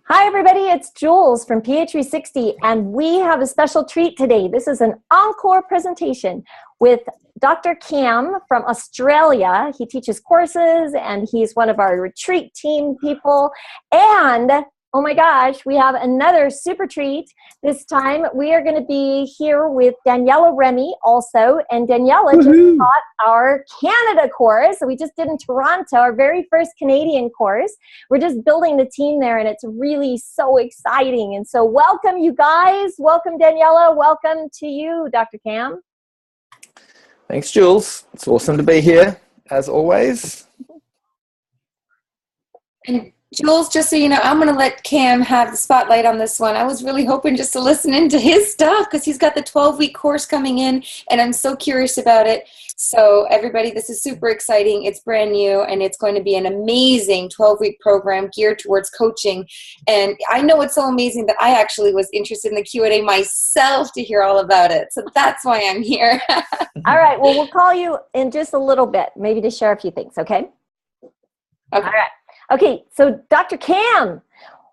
Hi, everybody. It's Jules from ph360, and we have a special treat today. This is an Encore presentation with Dr. Cam from Australia. He teaches courses, and he's one of our retreat team people. And, oh my gosh, we have another super treat. This time, we are going to be here with Daniela Remy also, and Daniela just taught our Canada course. We just did in Toronto, our very first Canadian course. We're just building the team there, and it's really so exciting. And so welcome, you guys. Welcome, Daniela. Welcome to you, Dr. Cam. Thanks, Jules. It's awesome to be here, as always. And Jules, just so you know, I'm going to let Cam have the spotlight on this one. I was really hoping just to listen into his stuff because he's got the 12-week course coming in, and I'm so curious about it. So everybody, this is super exciting. It's brand new, and it's going to be an amazing 12-week program geared towards coaching. And I know it's so amazing that I actually was interested in the Q&A myself to hear all about it. So that's why I'm here. All right. Well, we'll call you in just a little bit, maybe to share a few things, okay? Okay. All right. Okay, so Dr. Cam,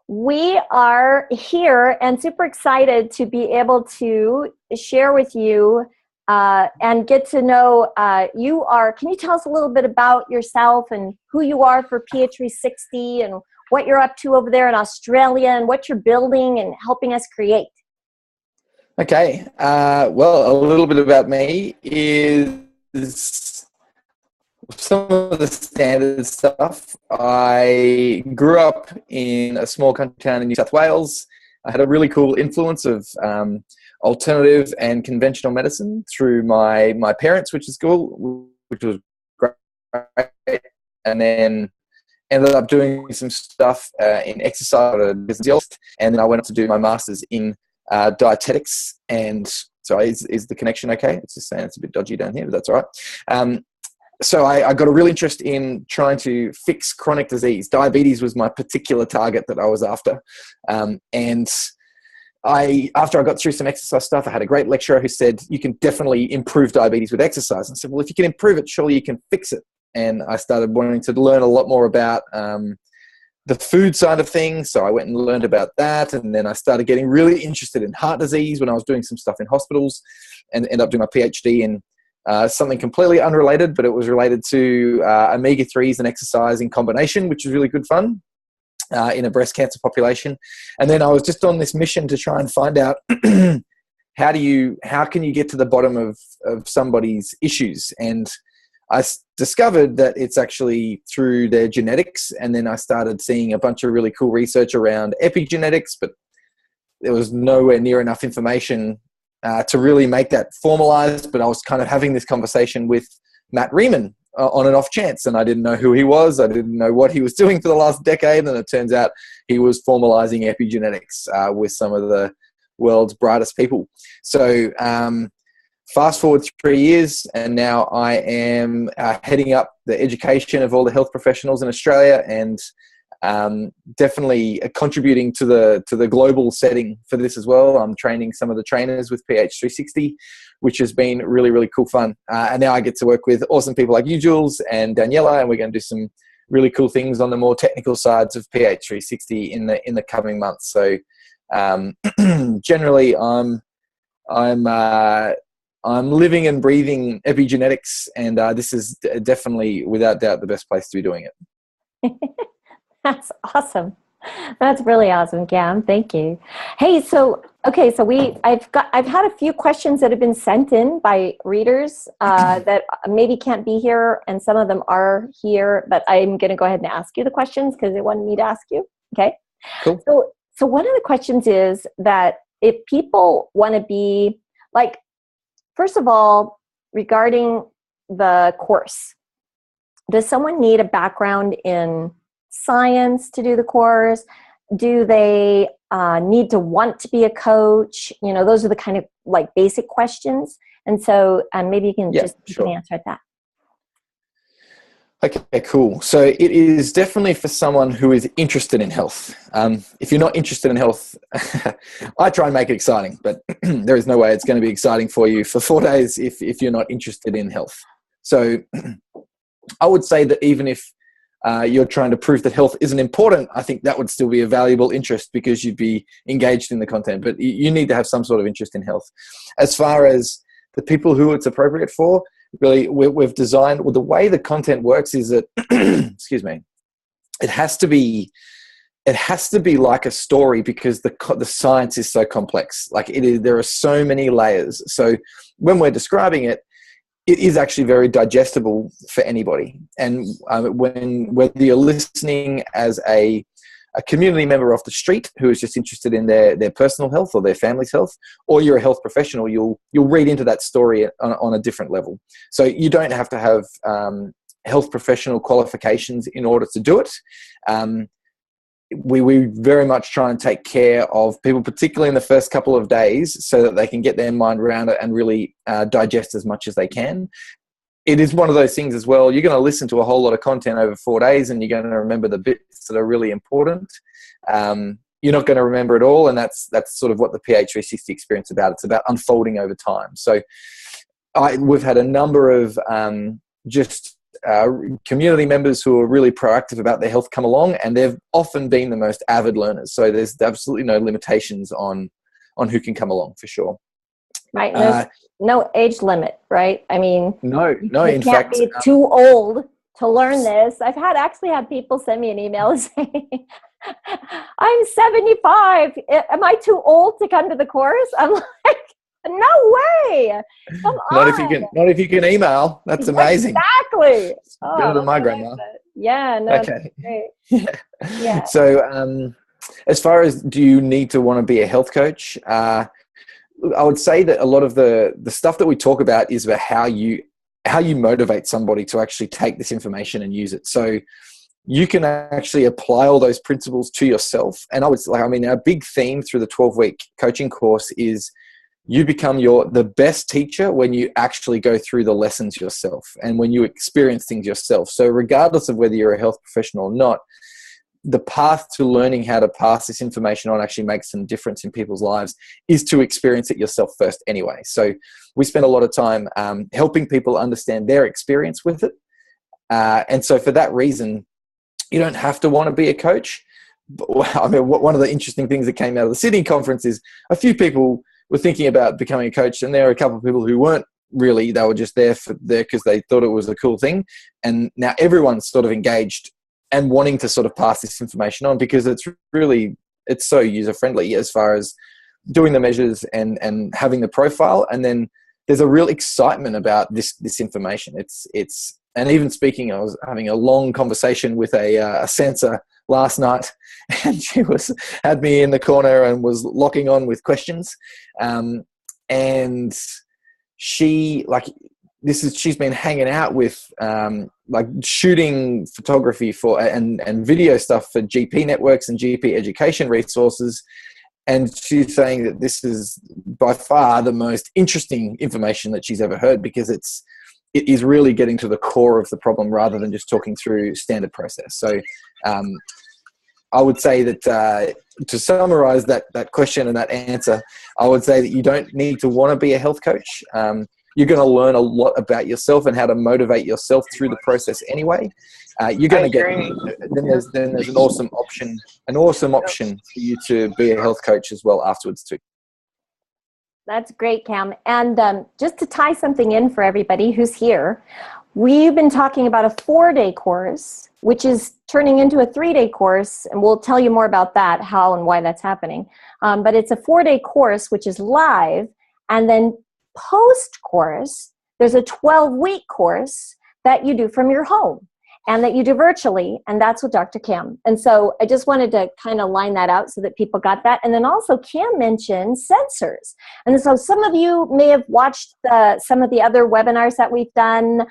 we are here and super excited to be able to share with you and get to know you are. Can you tell us a little bit about yourself and who you are for ph360 and what you're up to over there in Australia and what you're building and helping us create? Okay, well, a little bit about me is some of the standard stuff. I grew up in a small country town in New South Wales. I had a really cool influence of alternative and conventional medicine through my parents, which is cool, which was great. And then ended up doing some stuff in exercise and then I went up to do my master's in dietetics. And so is the connection okay? It's just saying it's a bit dodgy down here, but that's all right. So I got a real interest in trying to fix chronic disease. Diabetes was my particular target that I was after. And after I got through some exercise stuff, I had a great lecturer who said, you can definitely improve diabetes with exercise. And I said, well, if you can improve it, surely you can fix it. And I started wanting to learn a lot more about the food side of things. So I went and learned about that. And then I started getting really interested in heart disease when I was doing some stuff in hospitals and ended up doing my PhD in something completely unrelated, but it was related to omega-3s and exercise in combination, which was really good fun in a breast cancer population. And then I was just on this mission to try and find out how can you get to the bottom of somebody's issues. And I discovered that it's actually through their genetics. And then I started seeing a bunch of really cool research around epigenetics, but there was nowhere near enough information to really make that formalized. But I was kind of having this conversation with Matt Riemann on an off chance, and I didn't know who he was. I didn't know what he was doing for the last decade, and it turns out he was formalizing epigenetics with some of the world's brightest people. So fast forward 3 years, and now I am heading up the education of all the health professionals in Australia, and definitely contributing to the global setting for this as well. I'm training some of the trainers with ph360, which has been really, really cool fun. And now I get to work with awesome people like you, Jules, and Daniela, and we're going to do some really cool things on the more technical sides of ph360 in the coming months. So generally, I'm living and breathing epigenetics, and this is definitely, without doubt, the best place to be doing it. That's awesome. That's really awesome, Cam. Thank you. Hey, so okay, so I've had a few questions that have been sent in by readers that maybe can't be here, and some of them are here, but I'm going to go ahead and ask you the questions because they wanted me to ask you. Okay. Cool. So one of the questions is that if people want to be like, first of all, regarding the course, does someone need a background in science to do the course? Do they need to want to be a coach? You know, those are the kind of like basic questions. And so maybe you can you can answer that. Okay, cool. So it is definitely for someone who is interested in health. If you're not interested in health, I try and make it exciting, but there is no way it's going to be exciting for you for 4 days if you're not interested in health. So I would say that even if you're trying to prove that health isn't important, I think that would still be a valuable interest because you'd be engaged in the content. But you need to have some sort of interest in health. As far as the people who it's appropriate for, really, we've designed, well, the way the content works is that, excuse me, it has to be like a story because the science is so complex. Like there are so many layers. So when we're describing it, it is actually very digestible for anybody. And whether you're listening as a community member off the street who is just interested in their personal health or their family's health, or you're a health professional, you'll read into that story on a different level. So you don't have to have health professional qualifications in order to do it. We very much try and take care of people, particularly in the first couple of days, so that they can get their mind around it and really digest as much as they can. It is one of those things as well. You're going to listen to a whole lot of content over 4 days and you're going to remember the bits that are really important. You're not going to remember it all, and that's sort of what the ph360 experience is about. It's about unfolding over time. So we've had a number of community members who are really proactive about their health come along, and they've often been the most avid learners. So there's absolutely no limitations on who can come along, for sure. Right. There's no age limit, right? I mean, no. In fact, be too old to learn this. I've actually had people send me an email saying, "I'm 75. Am I too old to come to the course?" I'm like, no way. Come on. Not if you can email. That's amazing. Exactly. Better than my grandma. Yeah. No. Okay. Great. Yeah. So, as far as do you need to want to be a health coach? I would say that a lot of the stuff that we talk about is about how you motivate somebody to actually take this information and use it. So you can actually apply all those principles to yourself. And our big theme through the 12-week coaching course is you become the best teacher when you actually go through the lessons yourself and when you experience things yourself. So regardless of whether you're a health professional or not, the path to learning how to pass this information on actually makes some difference in people's lives is to experience it yourself first anyway. So we spend a lot of time helping people understand their experience with it. And so for that reason, you don't have to want to be a coach. But, I mean, one of the interesting things that came out of the Sydney conference is a few people were thinking about becoming a coach, and there are a couple of people who weren't really. They were just there because they thought it was a cool thing. And now everyone's sort of engaged and wanting to sort of pass this information on because it's so user-friendly as far as doing the measures and having the profile. And then there's a real excitement about this information. And even speaking, I was having a long conversation with a sensor last night, and she had me in the corner and was locking on with questions. And she's been hanging out with shooting photography for and video stuff for GP networks and GP education resources. And she's saying that this is by far the most interesting information that she's ever heard because it is really getting to the core of the problem rather than just talking through standard process. So I would say that to summarize that question and that answer, I would say that you don't need to want to be a health coach. You're going to learn a lot about yourself and how to motivate yourself through the process anyway. You're going to get then there's an awesome option for you to be a health coach as well afterwards too. That's great, Cam. And just to tie something in for everybody who's here, we've been talking about a 4-day course, which is turning into a 3-day course, and we'll tell you more about that, how and why that's happening. But it's a 4-day course, which is live, and then post-course, there's a 12-week course that you do from your home and that you do virtually, and that's with Dr. Cam. And so I just wanted to kind of line that out so that people got that. And then also Cam mentioned sensors. And so some of you may have watched some of the other webinars that we've done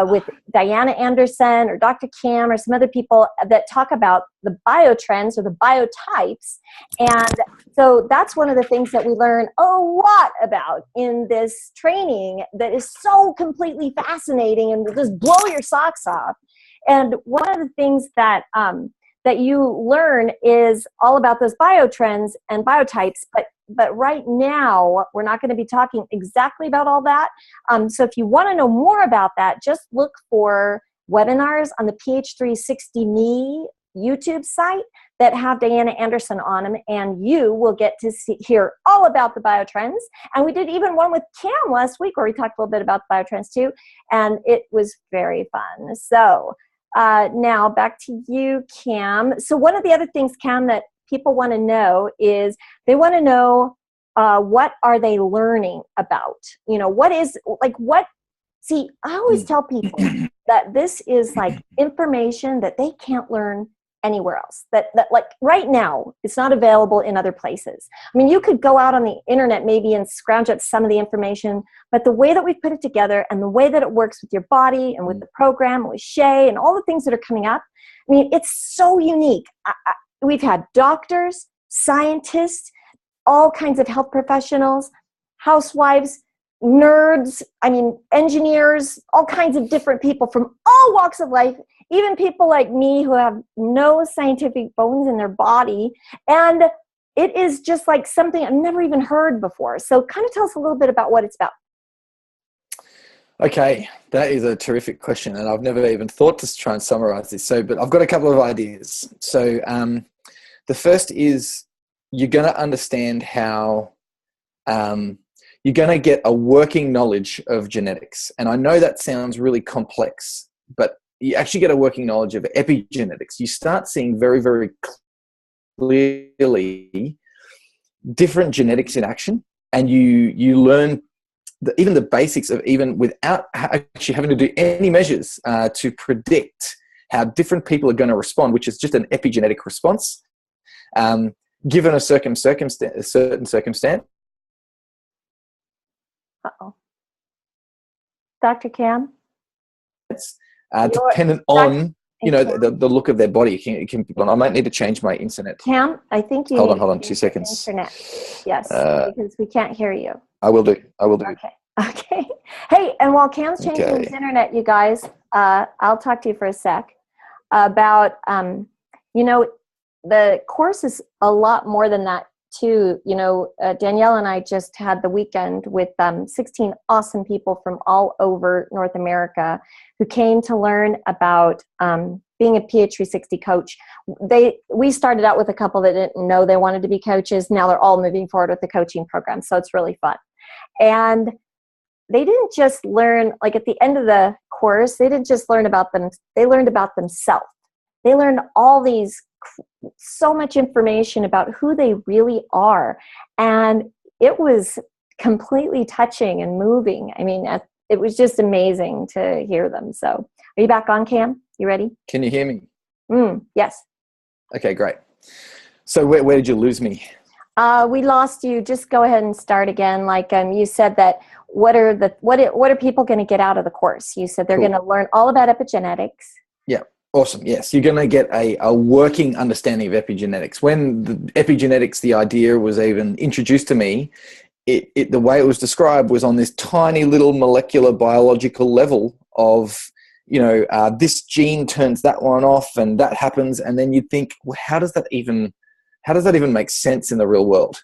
with Diana Anderson or Dr. Cam or some other people that talk about the biotrends or the biotypes. And so that's one of the things that we learn a lot about in this training that is so completely fascinating and will just blow your socks off. And one of the things that that you learn is all about those biotrends and biotypes, but right now we're not going to be talking exactly about all that. So if you want to know more about that, just look for webinars on the ph360 Me YouTube site that have Diana Anderson on them, and you will get to hear all about the biotrends. And we did even one with Cam last week where we talked a little bit about the biotrends too, and it was very fun. So now back to you, Cam. So one of the other things, Cam, that people want to know is they want to know what are they learning about? You know, what is, like, what, see, I always tell people that this is like information that they can't learn anywhere else, that like right now it's not available in other places. I mean, you could go out on the internet maybe and scrounge up some of the information, but the way that we put it together and the way that it works with your body and with the program, with Shay and all the things that are coming up, I mean, it's so unique. We've had doctors, scientists, all kinds of health professionals, housewives, nerds, I mean, engineers, all kinds of different people from all walks of life, even people like me who have no scientific bones in their body. And it is just like something I've never even heard before. So kind of tell us a little bit about what it's about. Okay, that is a terrific question, and I've never even thought to try and summarize this. But I've got a couple of ideas. So the first is you're going to understand how you're going to get a working knowledge of genetics. And I know that sounds really complex, but you actually get a working knowledge of epigenetics. You start seeing very, very clearly different genetics in action, and you learn even the basics of, even without actually having to do any measures to predict how different people are going to respond, which is just an epigenetic response, given a certain circumstance. Uh-oh. Dr. Cam? Dependent on, you know, the look of their body. It can be, I might need to change my internet. Cam, I think you hold on 2 seconds. Internet. Yes, because we can't hear you. I will do. Okay. Hey, and while Cam's changing his internet, you guys, I'll talk to you for a sec about, you know, the course is a lot more than that too. You know, Danielle and I just had the weekend with 16 awesome people from all over North America who came to learn about being a ph360 coach. We started out with a couple that didn't know they wanted to be coaches. Now they're all moving forward with the coaching program. So it's really fun. And they didn't just learn, like at the end of the course, they didn't just learn about them. They learned about themselves. They learned so much information about who they really are. And it was completely touching and moving. I mean, it was just amazing to hear them. So are you back on, Cam? You ready? Can you hear me? Yes. Okay, great. So where did you lose me? We lost you. Just go ahead and start again. Like you said that what are people going to get out of the course? You said they're going to learn all about epigenetics. Yeah. Awesome. Yes, you're going to get a working understanding of epigenetics. When the epigenetics, the idea was even introduced to me, the way it was described was on this tiny little molecular biological level of, you know, this gene turns that one off and that happens. And then you'd think, well, how does that even make sense in the real world?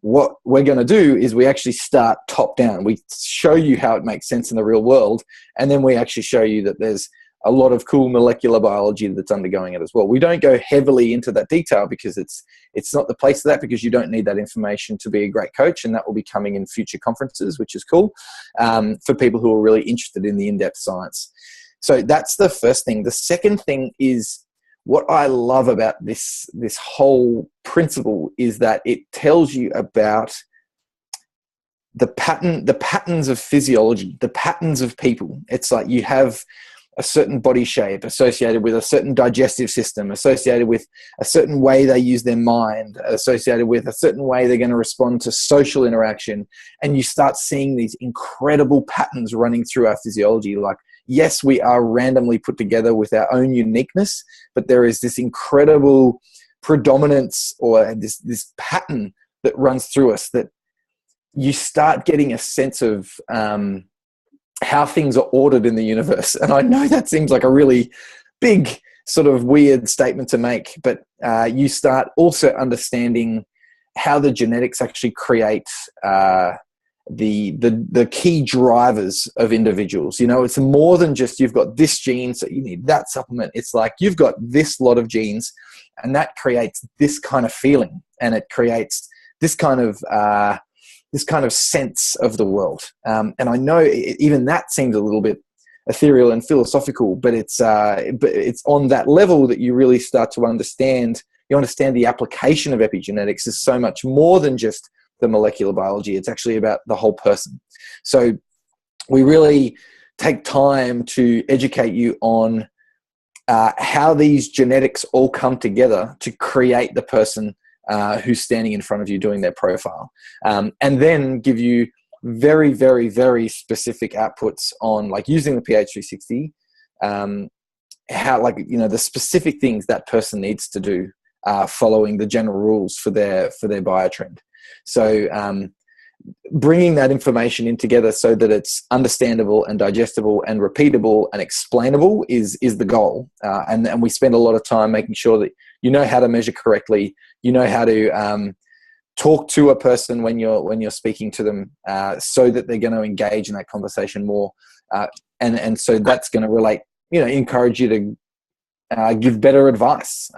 What we're going to do is we actually start top down. We show you how it makes sense in the real world. And then we actually show you that there's a lot of cool molecular biology that's undergoing it as well. We don't go heavily into that detail because it's not the place for that, because you don't need that information to be a great coach, and that will be coming in future conferences, which is cool for people who are really interested in the in-depth science. So that's the first thing. The second thing is, what I love about this whole principle is that it tells you about the patterns of physiology, the patterns of people. It's like you have a certain body shape associated with a certain digestive system, associated with a certain way they use their mind, associated with a certain way they're going to respond to social interaction. And you start seeing these incredible patterns running through our physiology. Like, yes, we are randomly put together with our own uniqueness, but there is this incredible predominance or this pattern that runs through us, that you start getting a sense of how things are ordered in the universe. And I know that seems like a really big sort of weird statement to make, but you start also understanding how the genetics actually create the key drivers of individuals. You know, it's more than just you've got this gene, so you need that supplement. It's like you've got this lot of genes, and that creates this kind of feeling, and it creates this kind of sense of the world. And I know even that seems a little bit ethereal and philosophical, but it's on that level that you really start to understand. You understand the application of epigenetics is so much more than just the molecular biology. It's actually about the whole person. So we really take time to educate you on how these genetics all come together to create the person who's standing in front of you doing their profile, and then give you very, very, very specific outputs on, like, using the ph360, how, like, you know, the specific things that person needs to do following the general rules for their biotrend. So bringing that information in together so that it's understandable and digestible and repeatable and explainable is the goal. And we spend a lot of time making sure that you know how to measure correctly, you know how to talk to a person when you're speaking to them, so that they're going to engage in that conversation more, and so that's going to relate, you know, encourage you to give better advice.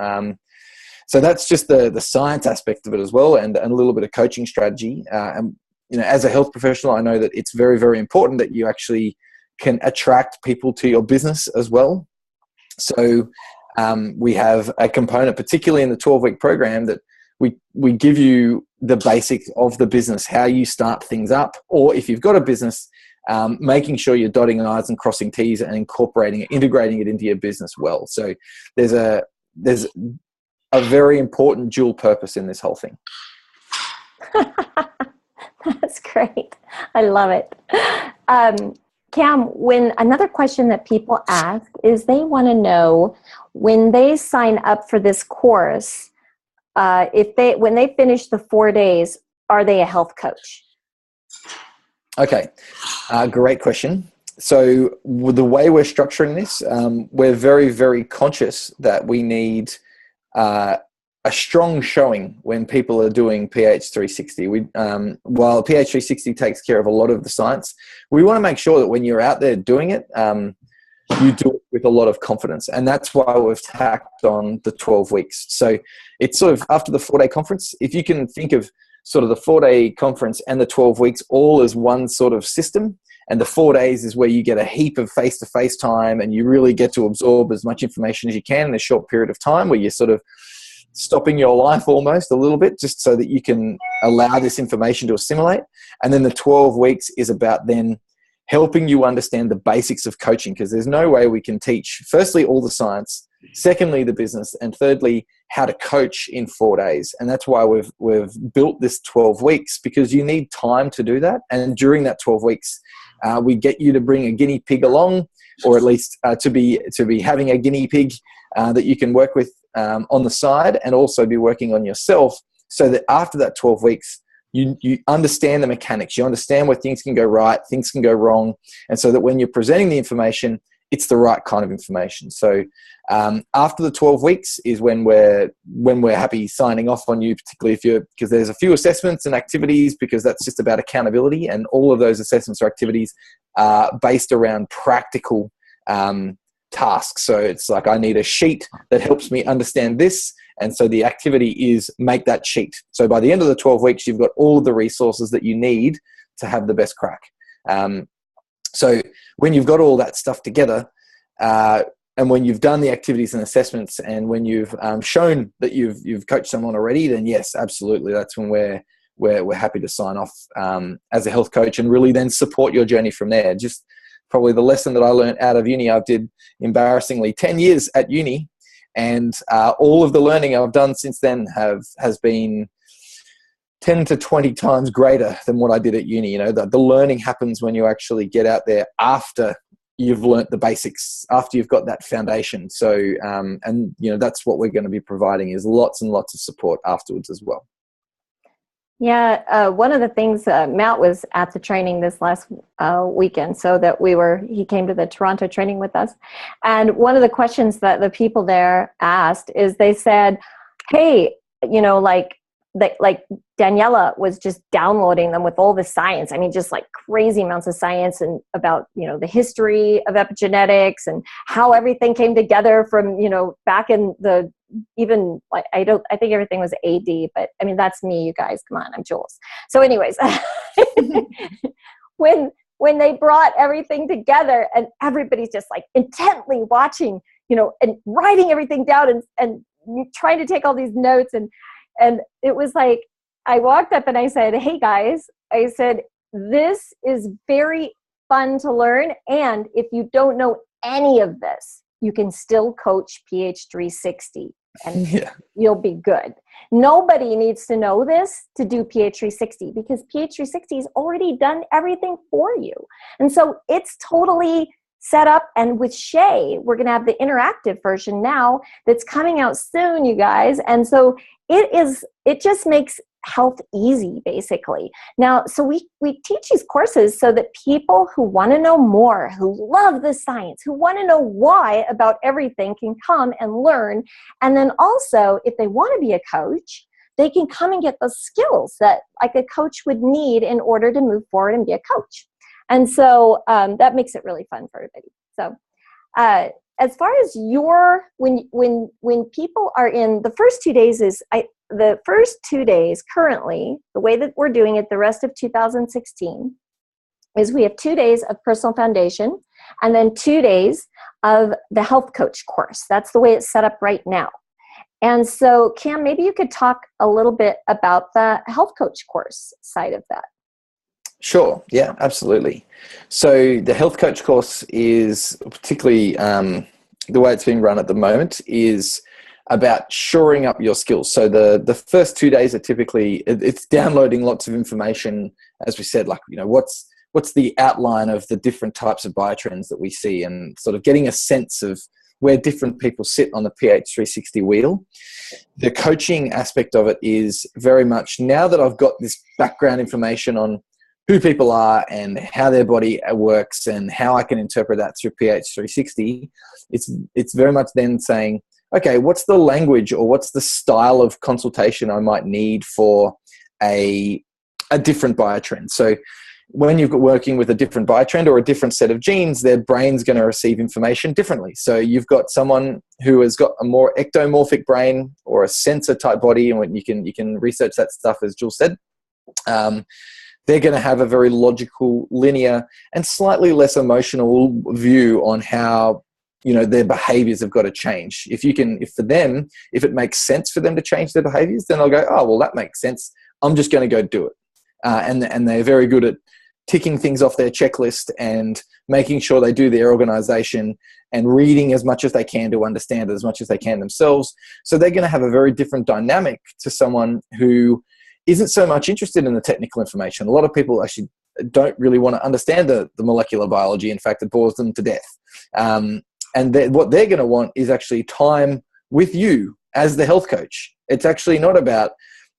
So that's just the science aspect of it as well, and a little bit of coaching strategy. And, you know, as a health professional, I know that it's very, very important that you actually can attract people to your business as well. So we have a component, particularly in the 12-week program, that we give you the basics of the business, how you start things up, or if you've got a business, making sure you're dotting I's and crossing T's and integrating it into your business well. So there's a very important dual purpose in this whole thing. That's great. I love it. Cam, another question that people ask is they want to know, when they sign up for this course, when they finish the 4 days, are they a health coach? Okay, great question. So the way we're structuring this, we're very, very conscious that we need a strong showing when people are doing ph360. While ph360 takes care of a lot of the science, we want to make sure that when you're out there doing it, you do it with a lot of confidence. And that's why we've tacked on the 12 weeks. So it's sort of after the 4-day conference, if you can think of sort of the 4-day conference and the 12 weeks all as one sort of system, and the 4 days is where you get a heap of face-to-face time and you really get to absorb as much information as you can in a short period of time, where you're sort of stopping your life almost a little bit just so that you can allow this information to assimilate. And then the 12 weeks is about then helping you understand the basics of coaching, because there's no way we can teach, firstly, all the science, secondly, the business, and thirdly, how to coach in 4 days. And that's why we've built this 12 weeks, because you need time to do that. And during that 12 weeks, we get you to bring a guinea pig along, or at least to be having a guinea pig that you can work with on the side, and also be working on yourself, so that after that 12 weeks, you understand the mechanics, you understand where things can go right, things can go wrong, and so that when you're presenting the information, it's the right kind of information. So after the 12 weeks is when we're happy signing off on you, particularly because there's a few assessments and activities, because that's just about accountability, and all of those assessments or activities are based around practical tasks. So it's like, I need a sheet that helps me understand this. And so the activity is make that sheet. So by the end of the 12 weeks, you've got all of the resources that you need to have the best crack. So when you've got all that stuff together, and when you've done the activities and assessments, and when you've shown that you've coached someone already, then yes, absolutely, that's when we're happy to sign off as a health coach, and really then support your journey from there. Just probably the lesson that I learned out of uni, I did embarrassingly 10 years at uni, and all of the learning I've done since then has been 10 to 20 times greater than what I did at uni. You know, the learning happens when you actually get out there after you've learnt the basics, after you've got that foundation. So, and you know, that's what we're going to be providing, is lots and lots of support afterwards as well. Yeah, one of the things, Matt was at the training this last weekend, so that he came to the Toronto training with us. And one of the questions that the people there asked is, they said, hey, you know, like, like Daniela was just downloading them with all the science. I mean, just like crazy amounts of science and about, the history of epigenetics and how everything came together from, back in the, even like, I think everything was AD, but I mean, that's me, you guys, come on, I'm Jules. So anyways, when they brought everything together and everybody's just like intently watching, and writing everything down and trying to take all these notes. And it was like, I walked up and I said, hey guys, I said, this is very fun to learn. And if you don't know any of this, you can still coach ph360 and you'll be good. Nobody needs to know this to do ph360 because ph360 has already done everything for you. And so it's totally set up. And with Shay, we're going to have the interactive version now that's coming out soon, you guys. And so it just makes health easy, basically. Now, so we teach these courses so that people who want to know more, who love the science, who want to know why about everything can come and learn. And then also, if they want to be a coach, they can come and get the skills that like a coach would need in order to move forward and be a coach. And so that makes it really fun for everybody. So as far as when people are in the first 2 days the first 2 days currently, the way that we're doing it the rest of 2016 is we have 2 days of personal foundation and then 2 days of the health coach course. That's the way it's set up right now. And so Cam, maybe you could talk a little bit about the health coach course side of that. Sure. Yeah, absolutely. So the health coach course is particularly the way it's being run at the moment is about shoring up your skills. So the first 2 days are typically, it's downloading lots of information, as we said, like, what's the outline of the different types of biotrends that we see and sort of getting a sense of where different people sit on the ph360 wheel. The coaching aspect of it is very much, now that I've got this background information on who people are and how their body works and how I can interpret that through ph360, it's very much then saying, okay, what's the language or what's the style of consultation I might need for a different biotrend? So when you're working with a different biotrend or a different set of genes, their brain's going to receive information differently. So you've got someone who has got a more ectomorphic brain or a sensor type body, and you can research that stuff, as Jules said. They're going to have a very logical, linear, and slightly less emotional view on how their behaviors have got to change. If it makes sense for them to change their behaviors, then they'll go, oh, well, that makes sense. I'm just going to go do it. And they're very good at ticking things off their checklist and making sure they do their organization and reading as much as they can to understand as much as they can themselves. So they're going to have a very different dynamic to someone who isn't so much interested in the technical information. A lot of people actually don't really want to understand the molecular biology. In fact, it bores them to death. And what they're going to want is actually time with you as the health coach. It's actually not about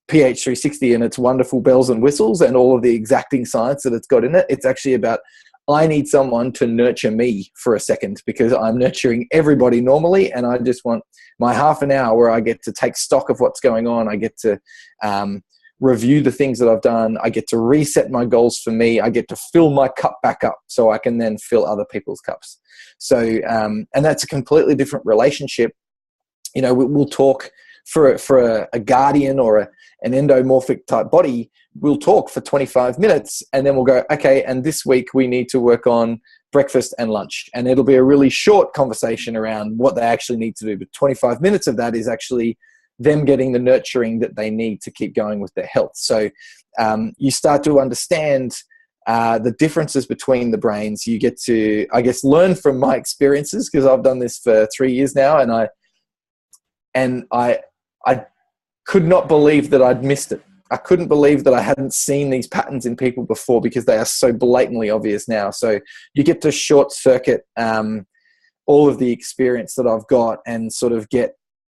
ph360 and its wonderful bells and whistles and all of the exacting science that it's got in it. It's actually about, I need someone to nurture me for a second because I'm nurturing everybody normally, and I just want my half an hour where I get to take stock of what's going on. I get to review the things that I've done. I get to reset my goals for me. I get to fill my cup back up so I can then fill other people's cups. So, and that's a completely different relationship. We'll talk for a guardian or an endomorphic type body. We'll talk for 25 minutes and then we'll go, okay, and this week we need to work on breakfast and lunch. And it'll be a really short conversation around what they actually need to do. But 25 minutes of that is actually them getting the nurturing that they need to keep going with their health. So you start to understand the differences between the brains. You get to, I guess, learn from my experiences because I've done this for 3 years now, and I could not believe that I'd missed it. I couldn't believe that I hadn't seen these patterns in people before because they are so blatantly obvious now. So you get to short circuit all of the experience that I've got and sort of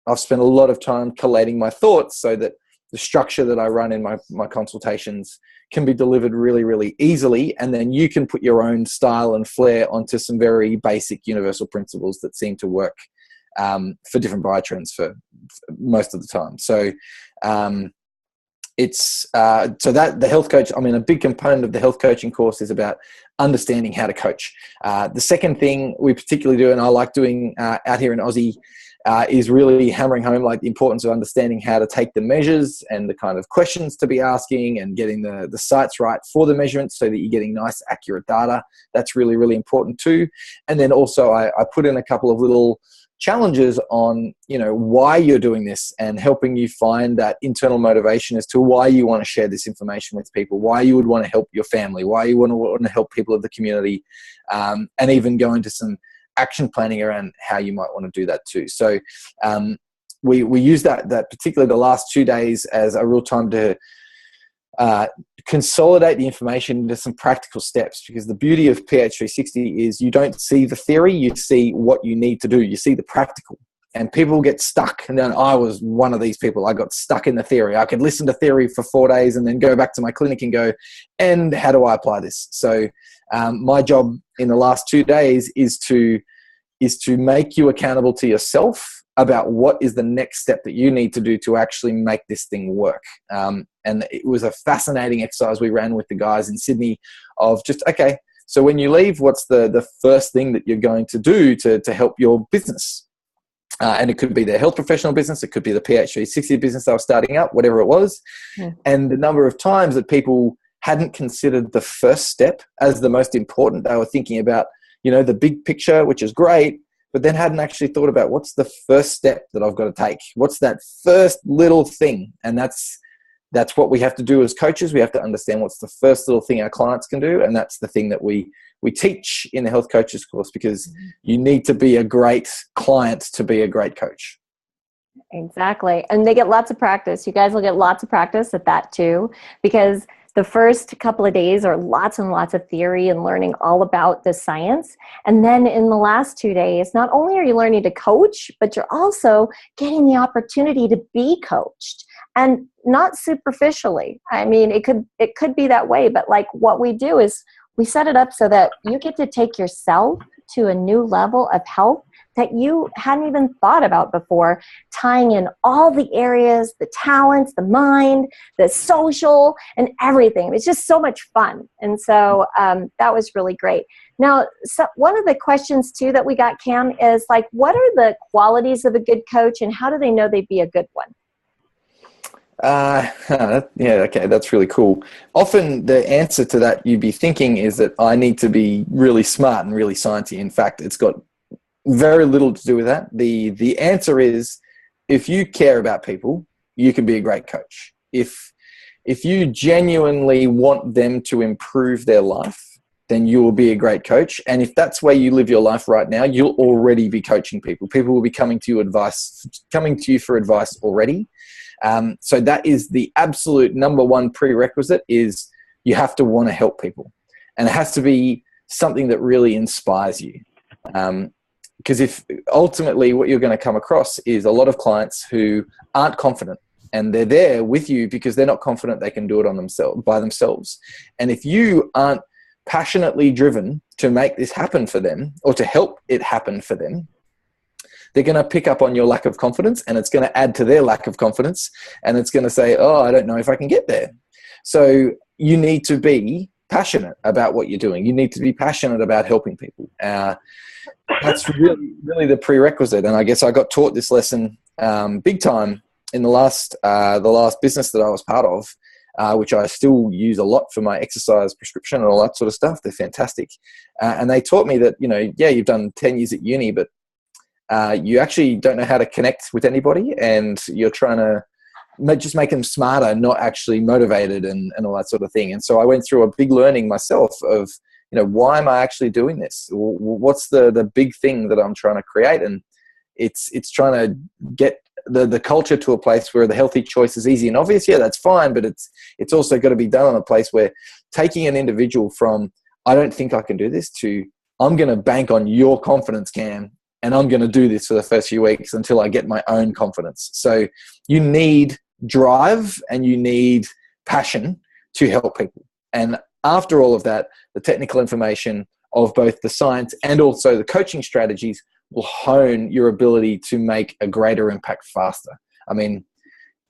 I've spent a lot of time collating my thoughts so that the structure that I run in my consultations can be delivered really, really easily. And then you can put your own style and flair onto some very basic universal principles that seem to work for different biotrends for most of the time. So so that the health coach, I mean, a big component of the health coaching course is about understanding how to coach. The second thing we particularly do, and I like doing out here in Aussie, is really hammering home like the importance of understanding how to take the measures and the kind of questions to be asking and getting the sites right for the measurements so that you're getting nice, accurate data. That's really, really important too. And then also I put in a couple of little challenges on, why you're doing this and helping you find that internal motivation as to why you want to share this information with people, why you would want to help your family, why you want to help people of the community, and even go into some action planning around how you might want to do that too. So we use that particularly the last 2 days as a real time to consolidate the information into some practical steps, because the beauty of ph360 is you don't see the theory, you see what you need to do, you see the practical. And people get stuck, and then I was one of these people. I got stuck in the theory. I could listen to theory for 4 days and then go back to my clinic and go, and how do I apply this? So my job in the last 2 days is to make you accountable to yourself about what is the next step that you need to do to actually make this thing work. And it was a fascinating exercise we ran with the guys in Sydney of just, okay, so when you leave, what's the first thing that you're going to do to help your business? And it could be their health professional business. It could be the ph360 business they were starting up, whatever it was. Yeah. And the number of times that people hadn't considered the first step as the most important. They were thinking about, the big picture, which is great, but then hadn't actually thought about what's the first step that I've got to take? What's that first little thing? And that's what we have to do as coaches. We have to understand what's the first little thing our clients can do. And that's the thing that we teach in the health coaches course, because you need to be a great client to be a great coach. Exactly. And they get lots of practice. You guys will get lots of practice at that too, because the first couple of days are lots and lots of theory and learning all about the science. And then in the last 2 days, not only are you learning to coach, but you're also getting the opportunity to be coached, and not superficially. I mean, it could be that way, but like what we do is we set it up so that you get to take yourself to a new level of health that you hadn't even thought about before, tying in all the areas, the talents, the mind, the social, and everything. It's just so much fun. And so that was really great. Now, so one of the questions too that we got, Cam, is like, what are the qualities of a good coach and how do they know they'd be a good one? Yeah, okay, that's really cool. Often the answer to that you'd be thinking is that I need to be really smart and really sciencey. In fact, it's got very little to do with that. The answer is, if you care about people, you can be a great coach. If you genuinely want them to improve their life, then you will be a great coach. And if that's where you live your life right now, you'll already be coaching people. People will be coming to you for advice already. So that is the absolute number one prerequisite, is you have to want to help people. And it has to be something that really inspires you. Because if ultimately what you're going to come across is a lot of clients who aren't confident, and they're there with you because they're not confident they can do it by themselves. And if you aren't passionately driven to make this happen for them, or to help it happen for them, they're going to pick up on your lack of confidence, and it's going to add to their lack of confidence, and it's going to say, oh, I don't know if I can get there. So you need to be passionate about what you're doing. You need to be passionate about helping people. That's really, really the prerequisite. And I guess I got taught this lesson big time in the last business that I was part of, which I still use a lot for my exercise prescription and all that sort of stuff. They're fantastic. And they taught me that, you've done 10 years at uni, but you actually don't know how to connect with anybody, and you're trying to just make them smarter, not actually motivated and all that sort of thing. And so I went through a big learning myself of, why am I actually doing this? What's the big thing that I'm trying to create? And it's trying to get the culture to a place where the healthy choice is easy and obvious. Yeah, that's fine. But it's also got to be done on a place where taking an individual from, I don't think I can do this, to, I'm going to bank on your confidence, Cam, and I'm going to do this for the first few weeks until I get my own confidence. So you need drive and you need passion to help people. And after all of that, the technical information of both the science and also the coaching strategies will hone your ability to make a greater impact faster. I mean,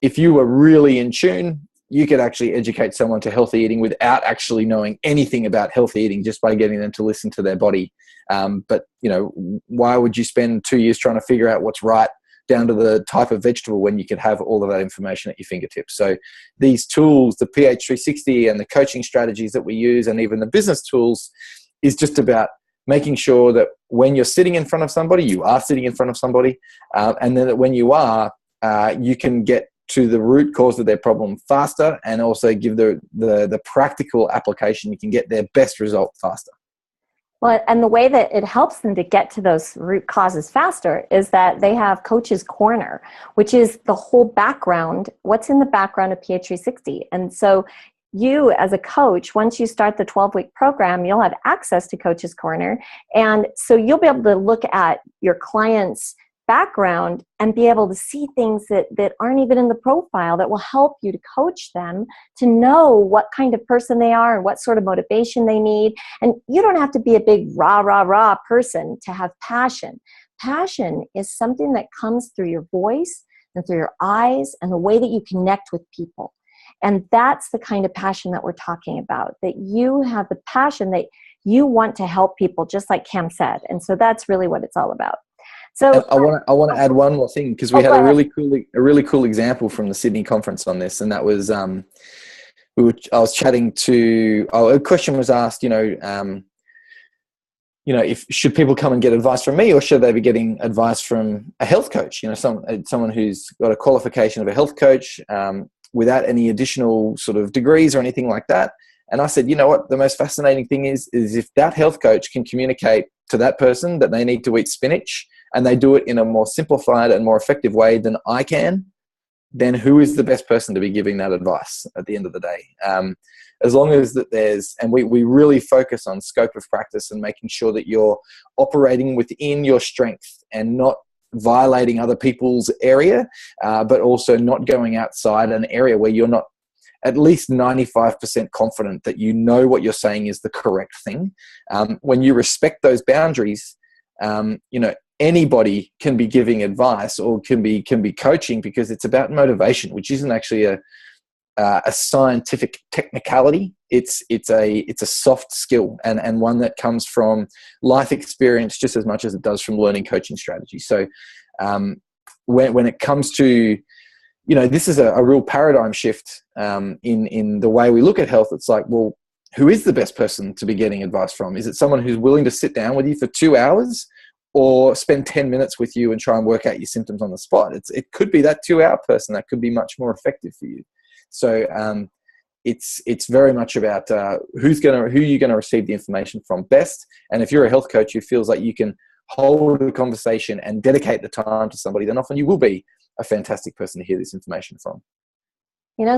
if you were really in tune you could actually educate someone to healthy eating without actually knowing anything about healthy eating, just by getting them to listen to their body. But, you know, why would you spend 2 years trying to figure out what's right down to the type of vegetable when you could have all of that information at your fingertips? So these tools, the ph360 and the coaching strategies that we use, and even the business tools, is just about making sure that when you're sitting in front of somebody, you are sitting in front of somebody, and then that when you are, you can get to the root cause of their problem faster, and also give the practical application. You can get their best result faster. Well, and the way that it helps them to get to those root causes faster is that they have Coach's Corner, which is the whole background, what's in the background of ph360. And so you, as a coach, once you start the 12-week program, you'll have access to Coach's Corner. And so you'll be able to look at your client's background and be able to see things that aren't even in the profile, that will help you to coach them to know what kind of person they are and what sort of motivation they need. And you don't have to be a big rah person to have passion. Passion is something that comes through your voice and through your eyes and the way that you connect with people. And that's the kind of passion that we're talking about, that you have the passion that you want to help people, just like Cam said. And so that's really what it's all about. So I want to add one more thing, because we had a really cool example from the Sydney conference on this, and that was I was chatting to. A question was asked. If should people come and get advice from me, or should they be getting advice from a health coach? Someone who's got a qualification of a health coach without any additional sort of degrees or anything like that. And I said, you know what? The most fascinating thing is if that health coach can communicate to that person that they need to eat spinach, and they do it in a more simplified and more effective way than I can, then who is the best person to be giving that advice at the end of the day? As long as that and we really focus on scope of practice and making sure that you're operating within your strength and not violating other people's area, but also not going outside an area where you're not at least 95% confident that you know what you're saying is the correct thing. When you respect those boundaries, anybody can be giving advice or can be coaching, because it's about motivation, which isn't actually a scientific technicality. It's a soft skill, and one that comes from life experience just as much as it does from learning coaching strategy. So when it comes to, this is a real paradigm shift in the way we look at health. It's like, well, who is the best person to be getting advice from? Is it someone who's willing to sit down with you for 2 hours, or spend 10 minutes with you and try and work out your symptoms on the spot? It could be that 2-hour person that could be much more effective for you. So it's very much about who you're going to receive the information from best. And if you're a health coach who feels like you can hold a conversation and dedicate the time to somebody, then often you will be a fantastic person to hear this information from.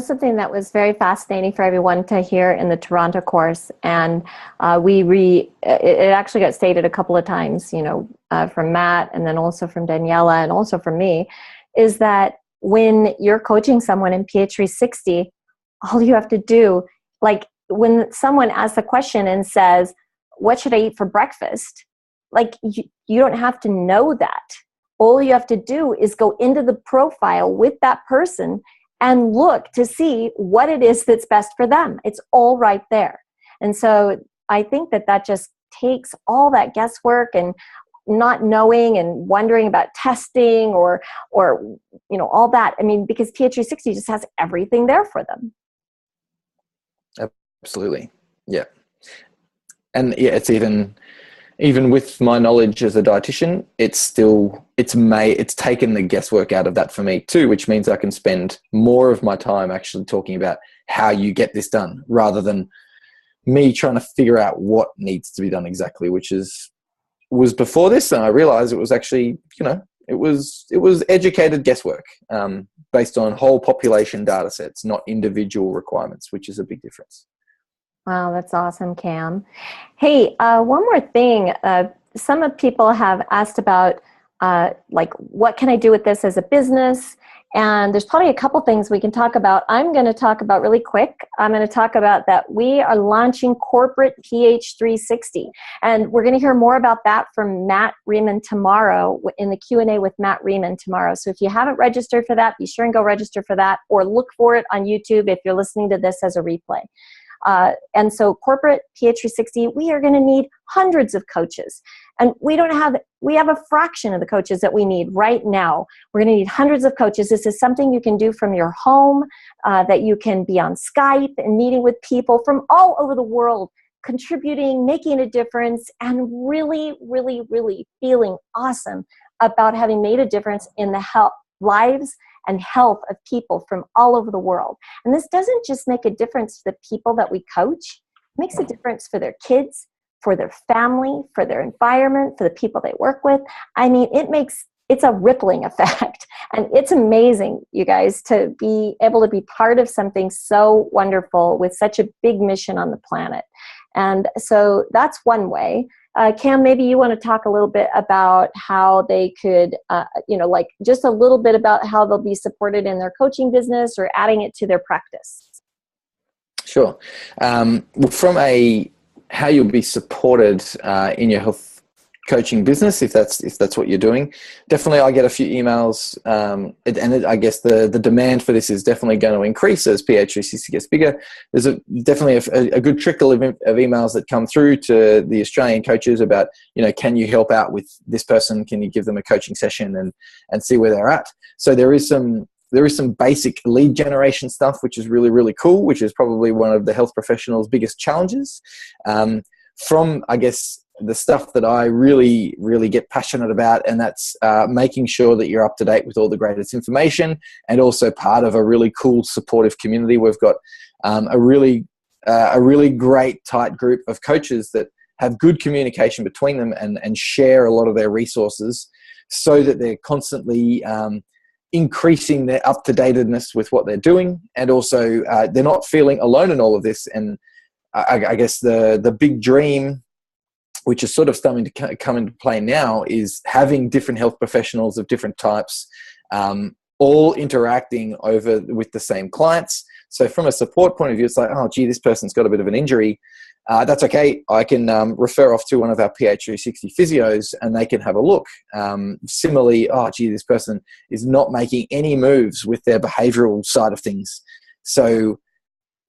Something that was very fascinating for everyone to hear in the Toronto course, and it actually got stated a couple of times, from Matt, and then also from Daniela, and also from me, is that when you're coaching someone in ph360, all you have to do, like when someone asks a question and says, what should I eat for breakfast? Like you don't have to know that. All you have to do is go into the profile with that person and look to see what it is that's best for them. It's all right there. And so I think that just takes all that guesswork and not knowing and wondering about testing or all that. I mean, because ph360 just has everything there for them. Absolutely. Yeah. And yeah, it's even with my knowledge as a dietitian, it's taken the guesswork out of that for me too, which means I can spend more of my time actually talking about how you get this done, rather than me trying to figure out what needs to be done exactly, which was before this. And I realized it was actually, it was educated guesswork based on whole population data sets, not individual requirements, which is a big difference. Wow, that's awesome, Cam. Hey, one more thing. Some of people have asked about, what can I do with this as a business? And there's probably a couple things we can talk about. I'm going to talk about really quick. I'm going to talk about that we are launching Corporate ph360. And we're going to hear more about that from Matt Riemann tomorrow in the Q&A with Matt Riemann tomorrow. So if you haven't registered for that, be sure and go register for that, or look for it on YouTube if you're listening to this as a replay. And so Corporate ph360, we are going to need hundreds of coaches. And we have a fraction of the coaches that we need right now. We're going to need hundreds of coaches. This is something you can do from your home, that you can be on Skype and meeting with people from all over the world, contributing, making a difference, and really, really, really feeling awesome about having made a difference in the lives and health of people from all over the world. And this doesn't just make a difference to the people that we coach. It makes a difference for their kids, for their family, for their environment, for the people they work with. I mean, it's a rippling effect. And it's amazing, you guys, to be able to be part of something so wonderful with such a big mission on the planet. And so that's one way. Cam, maybe you want to talk a little bit about how they could, like just a little bit about how they'll be supported in their coaching business or adding it to their practice. Sure. From how you'll be supported in your health coaching business, if that's what you're doing, definitely I get a few emails, and I guess the demand for this is definitely going to increase as ph360 gets bigger. There's definitely a good trickle of emails that come through to the Australian coaches about, can you help out with this person? Can you give them a coaching session and see where they're at? So there is some basic lead generation stuff, which is really, really cool, which is probably one of the health professionals' biggest challenges. From, I guess, the stuff that I really, really get passionate about, and that's making sure that you're up to date with all the greatest information and also part of a really cool, supportive community. We've got a really great, tight group of coaches that have good communication between them and share a lot of their resources so that they're constantly increasing their up-to-datedness with what they're doing, and also they're not feeling alone in all of this. And I guess the big dream, which is sort of starting to come into play now, is having different health professionals of different types all interacting with the same clients. So from a support point of view, it's like, oh, gee, this person's got a bit of an injury. That's okay. I can refer off to one of our ph360 physios and they can have a look. Similarly, oh, gee, this person is not making any moves with their behavioral side of things. So,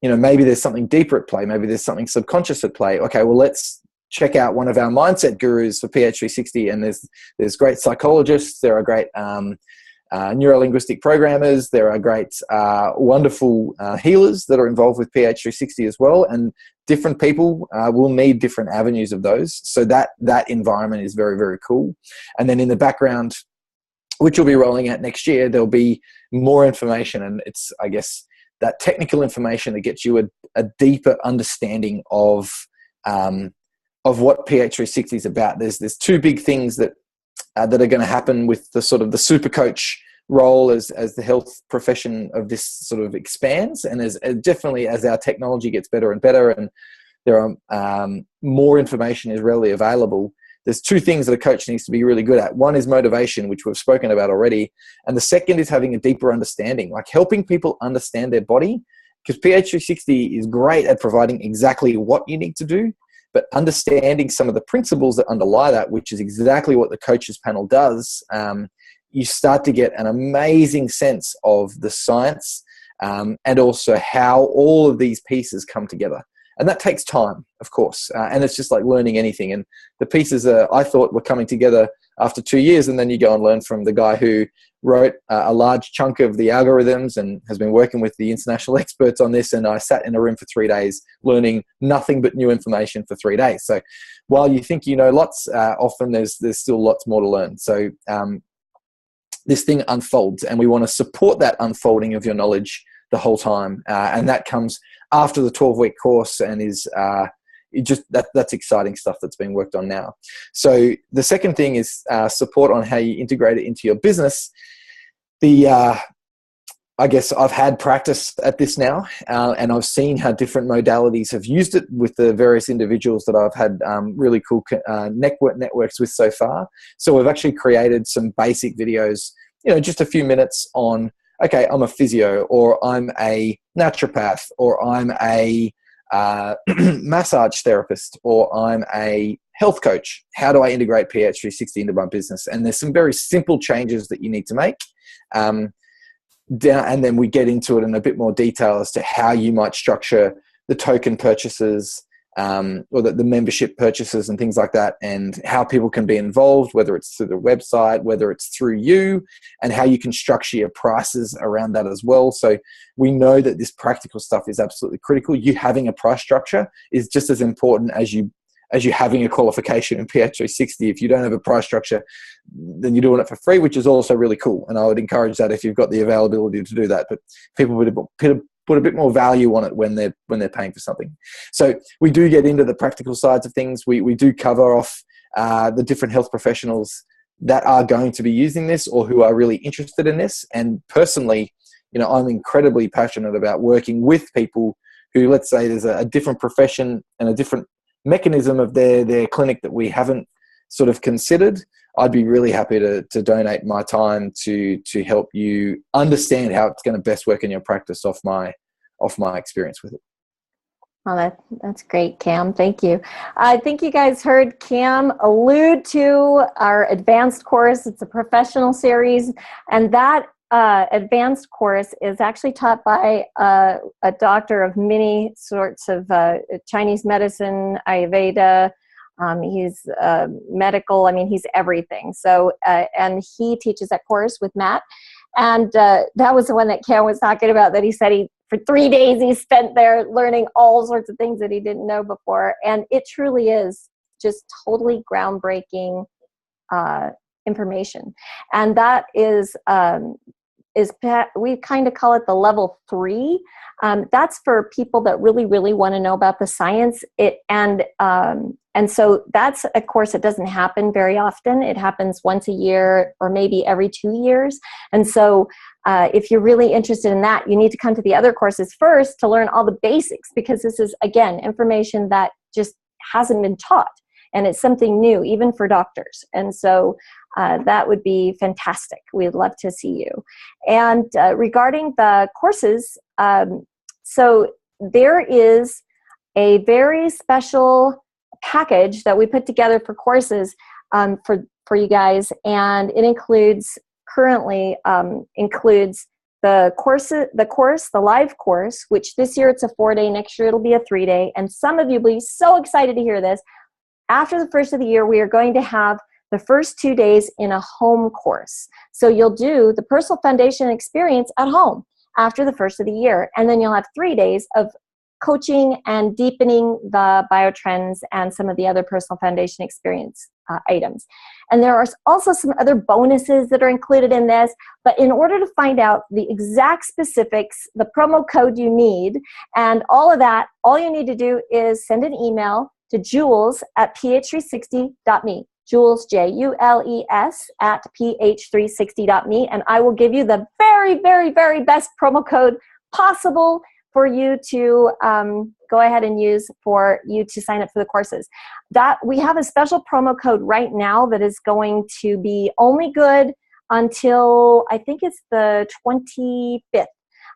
maybe there's something deeper at play. Maybe there's something subconscious at play. Okay, well, let's check out one of our mindset gurus for ph360. And there's great psychologists. There are great neuro-linguistic programmers. There are great, wonderful healers that are involved with ph360 as well. And different people will need different avenues of those. So that environment is very, very cool. And then in the background, which we'll be rolling out next year, there'll be more information. And it's, I guess, that technical information that gets you a deeper understanding of what ph360 is about. There's two big things that are going to happen with the sort of the super coach role as the health profession of this sort of expands, and as definitely as our technology gets better and better, and there are more information is readily available. There's two things that a coach needs to be really good at. One is motivation, which we've spoken about already, and the second is having a deeper understanding, like helping people understand their body, because ph360 is great at providing exactly what you need to do, but understanding some of the principles that underlie that, which is exactly what the coaches panel does, you start to get an amazing sense of the science and also how all of these pieces come together. And that takes time, of course, and it's just like learning anything. And the pieces I thought were coming together after 2 years, and then you go and learn from the guy who wrote a large chunk of the algorithms and has been working with the international experts on this. And I sat in a room for 3 days learning nothing but new information for 3 days. So while you think you know lots, often there's still lots more to learn. So this thing unfolds, and we want to support that unfolding of your knowledge the whole time. And that comes after the 12-week course and is that's exciting stuff that's being worked on now. So the second thing is support on how you integrate it into your business. I guess I've had practice at this now, and I've seen how different modalities have used it with the various individuals that I've had really cool networks with so far. So we've actually created some basic videos, just a few minutes on okay, I'm a physio, or I'm a naturopath, or I'm a massage therapist, or I'm a health coach. How do I integrate ph360 into my business? And there's some very simple changes that you need to make. And then we get into it in a bit more detail as to how you might structure the token purchases, or the membership purchases and things like that, and how people can be involved, whether it's through the website, whether it's through you, and how you can structure your prices around that as well. So we know that this practical stuff is absolutely critical. You having a price structure is just as important as you having a qualification in ph360. If you don't have a price structure, then you're doing it for free, which is also really cool. And I would encourage that if you've got the availability to do that. But people would put a bit more value on it when they're paying for something. So we do get into the practical sides of things. We do cover off the different health professionals that are going to be using this or who are really interested in this. And personally, I'm incredibly passionate about working with people who, let's say there's a different profession and a different mechanism of their clinic that we haven't sort of considered. I'd be really happy to donate my time to help you understand how it's going to best work in your practice off my experience with it. Well, that's great, Cam. Thank you. I think you guys heard Cam allude to our advanced course. It's a professional series, and that advanced course is actually taught by a doctor of many sorts of Chinese medicine, Ayurveda. He's medical. I mean, he's everything. So, and he teaches that course with Matt. And that was the one that Cam was talking about, that he said for 3 days he spent there learning all sorts of things that he didn't know before. And it truly is just totally groundbreaking information. And that is we kind of call it the level 3. That's for people that really, really want to know about the science. And so that's a course that doesn't happen very often. It happens once a year or maybe every 2 years. And so if you're really interested in that, you need to come to the other courses first to learn all the basics, because this is, again, information that just hasn't been taught. And it's something new, even for doctors. And so that would be fantastic. We'd love to see you. And regarding the courses, so there is a very special package that we put together for courses for you guys, and it includes the live course, which this year it's a 4-day, next year it'll be a 3-day, and some of you will be so excited to hear this. After the first of the year, we are going to have the first 2 days in a home course. So you'll do the personal foundation experience at home after the first of the year, and then you'll have 3 days of coaching and deepening the biotrends and some of the other personal foundation experience items. And there are also some other bonuses that are included in this, but in order to find out the exact specifics, the promo code you need, and all of that, all you need to do is send an email to Jules@ph360.me. Jules, Jules, at ph360.me, and I will give you the very, very, very best promo code possible for you to go ahead and use for you to sign up for the courses. That we have a special promo code right now that is going to be only good until I think it's the 25th.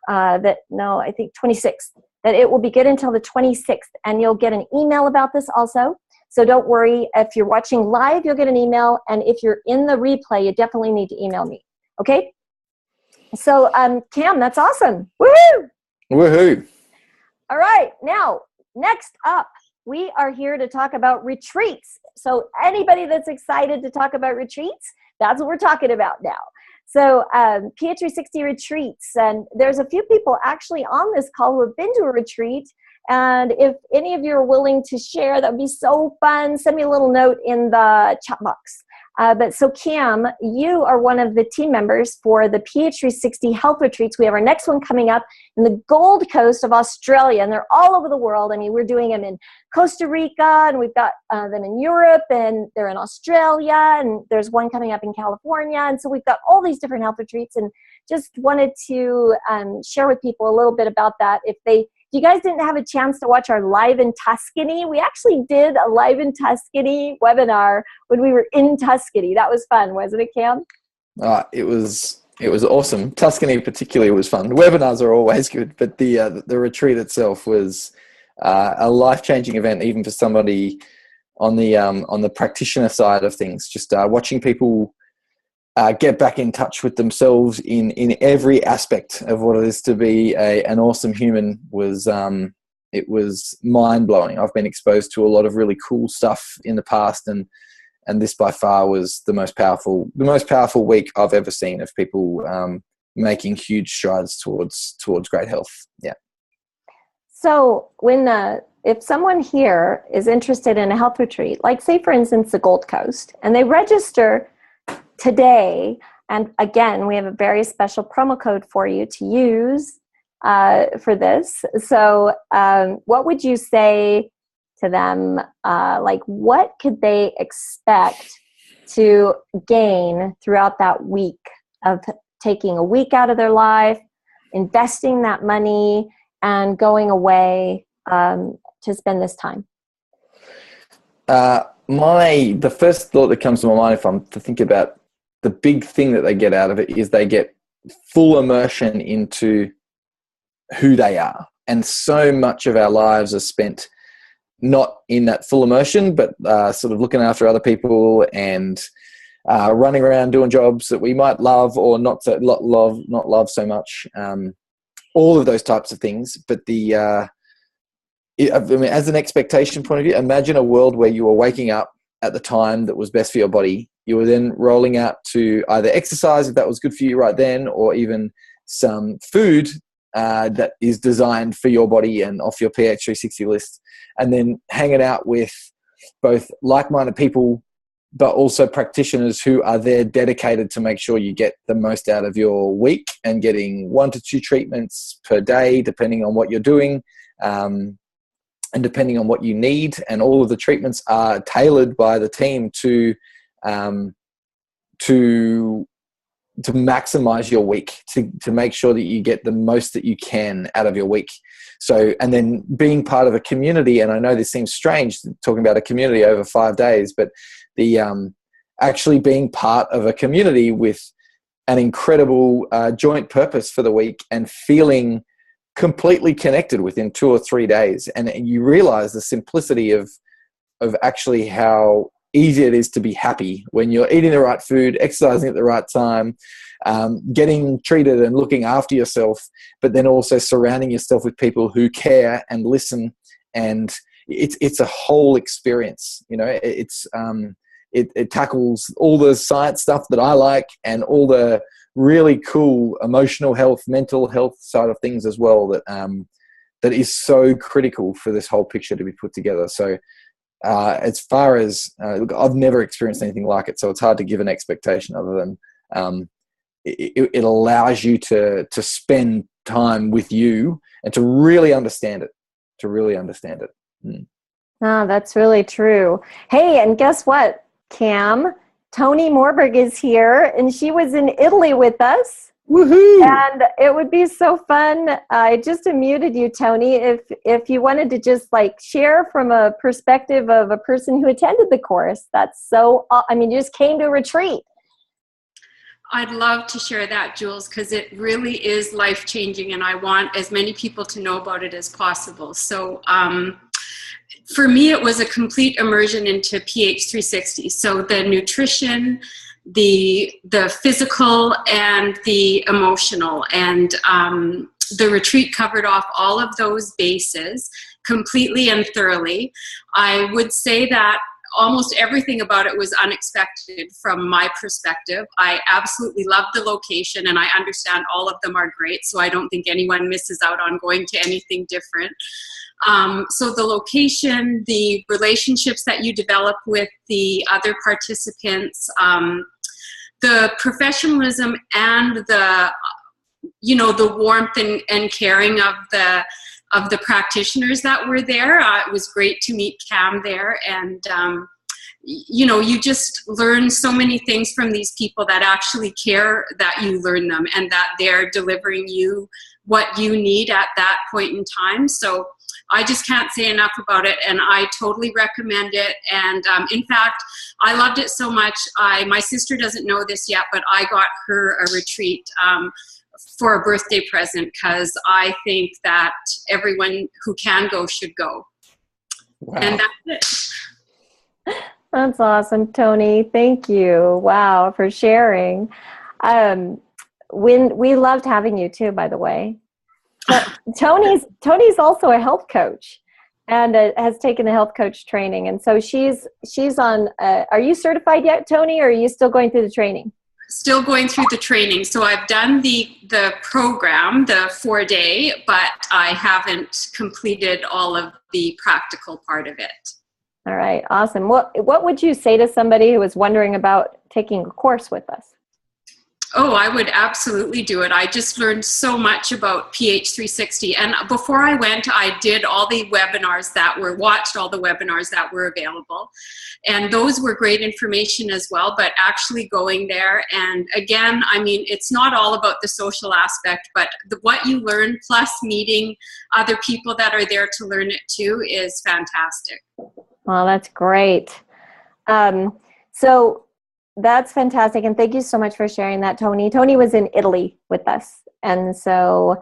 I think 26th. That it will be good until the 26th, and you'll get an email about this also. So don't worry. If you're watching live, you'll get an email, and if you're in the replay, you definitely need to email me. Okay? So, Cam, that's awesome. Woohoo! Woohoo! All right. Now, next up, we are here to talk about retreats. So anybody that's excited to talk about retreats, that's what we're talking about now. So ph360 retreats, and there's a few people actually on this call who have been to a retreat. And if any of you are willing to share, that would be so fun. Send me a little note in the chat box. So Cam, you are one of the team members for the ph360 health retreats. We have our next one coming up in the Gold Coast of Australia, and they're all over the world. I mean, we're doing them in Costa Rica, and we've got them in Europe, and they're in Australia, and there's one coming up in California. And so we've got all these different health retreats, and just wanted to share with people a little bit about that. If you guys didn't have a chance to watch our Live in Tuscany, we actually did a Live in Tuscany webinar when we were in Tuscany. That was fun, wasn't it, Cam? It was It was awesome. Tuscany particularly was fun. Webinars are always good, but the retreat itself was a life-changing event, even for somebody on the practitioner side of things. Just watching people get back in touch with themselves in every aspect of what it is to be an awesome human was it was mind-blowing. I've been exposed to a lot of really cool stuff in the past, and this by far was the most powerful week I've ever seen of people making huge strides towards great health. Yeah. So if someone here is interested in a health retreat, like say for instance the Gold Coast, and they register today, and again we have a very special promo code for you to use for this. So what would you say to them? Like what could they expect to gain throughout that week of taking a week out of their life, investing that money, and going away to spend this time? The first thought that comes to my mind, if I'm to think about the big thing that they get out of it, is they get full immersion into who they are. And so much of our lives are spent not in that full immersion, but sort of looking after other people and running around doing jobs that we might love or not love so much. All of those types of things. But as an expectation point of view, imagine a world where you were waking up at the time that was best for your body. You were then rolling out to either exercise if that was good for you right then, or even some food that is designed for your body and off your ph360 list, and then hanging out with both like-minded people but also practitioners who are there dedicated to make sure you get the most out of your week, and getting 1 to 2 treatments per day depending on what you're doing and depending on what you need. And all of the treatments are tailored by the team to maximize your week, to make sure that you get the most that you can out of your week. So, and then being part of a community, and I know this seems strange talking about a community over 5 days, but the actually being part of a community with an incredible joint purpose for the week, and feeling completely connected within 2 or 3 days. And you realize the simplicity of actually how easy it is to be happy when you're eating the right food, exercising at the right time, getting treated and looking after yourself, but then also surrounding yourself with people who care and listen. And it's a whole experience. You know, it tackles all the science stuff that I like, and all the really cool emotional health, mental health side of things as well, that is so critical for this whole picture to be put together. So as far as look, I've never experienced anything like it, so it's hard to give an expectation other than it allows you to spend time with you and to really understand it. Oh, that's really true. Hey, and guess what, Cam? Toni Morberg is here, and she was in Italy with us. Woohoo! And it would be so fun. I just unmuted you, Toni. If you wanted to just like share from a perspective of a person who attended the course, that's so. I mean, you just came to a retreat. I'd love to share that, Jules, because it really is life-changing, and I want as many people to know about it as possible. So for me, it was a complete immersion into ph360. So the nutrition, the physical, and the emotional. And the retreat covered off all of those bases completely and thoroughly. I would say that almost everything about it was unexpected from my perspective. I absolutely loved the location, and I understand all of them are great, so I don't think anyone misses out on going to anything different. So the location, the relationships that you develop with the other participants, the professionalism and the warmth and caring of the practitioners that were there. It was great to meet Cam there, and you just learn so many things from these people that actually care that you learn them, and that they're delivering you what you need at that point in time. So I just can't say enough about it, and I totally recommend it. And in fact, I loved it so much. My sister doesn't know this yet, but I got her a retreat for a birthday present, because I think that everyone who can go should go. Wow. And that's it. That's awesome, Tony. Thank you. Wow, for sharing. We loved having you too, by the way. Tony's also a health coach, and has taken the health coach training. And so she's on, are you certified yet, Tony, or are you still going through the training? Still going through the training. So I've done the program, the 4-day, but I haven't completed all of the practical part of it. All right, awesome. What would you say to somebody who was wondering about taking a course with us? Oh, I would absolutely do it. I just learned so much about ph360. And before I went, I did all the webinars watched all the webinars that were available. And those were great information as well, but actually going there, and again, I mean, it's not all about the social aspect, but what you learn plus meeting other people that are there to learn it too is fantastic. Well, that's great. So that's fantastic. And thank you so much for sharing that, Tony. Tony was in Italy with us. And so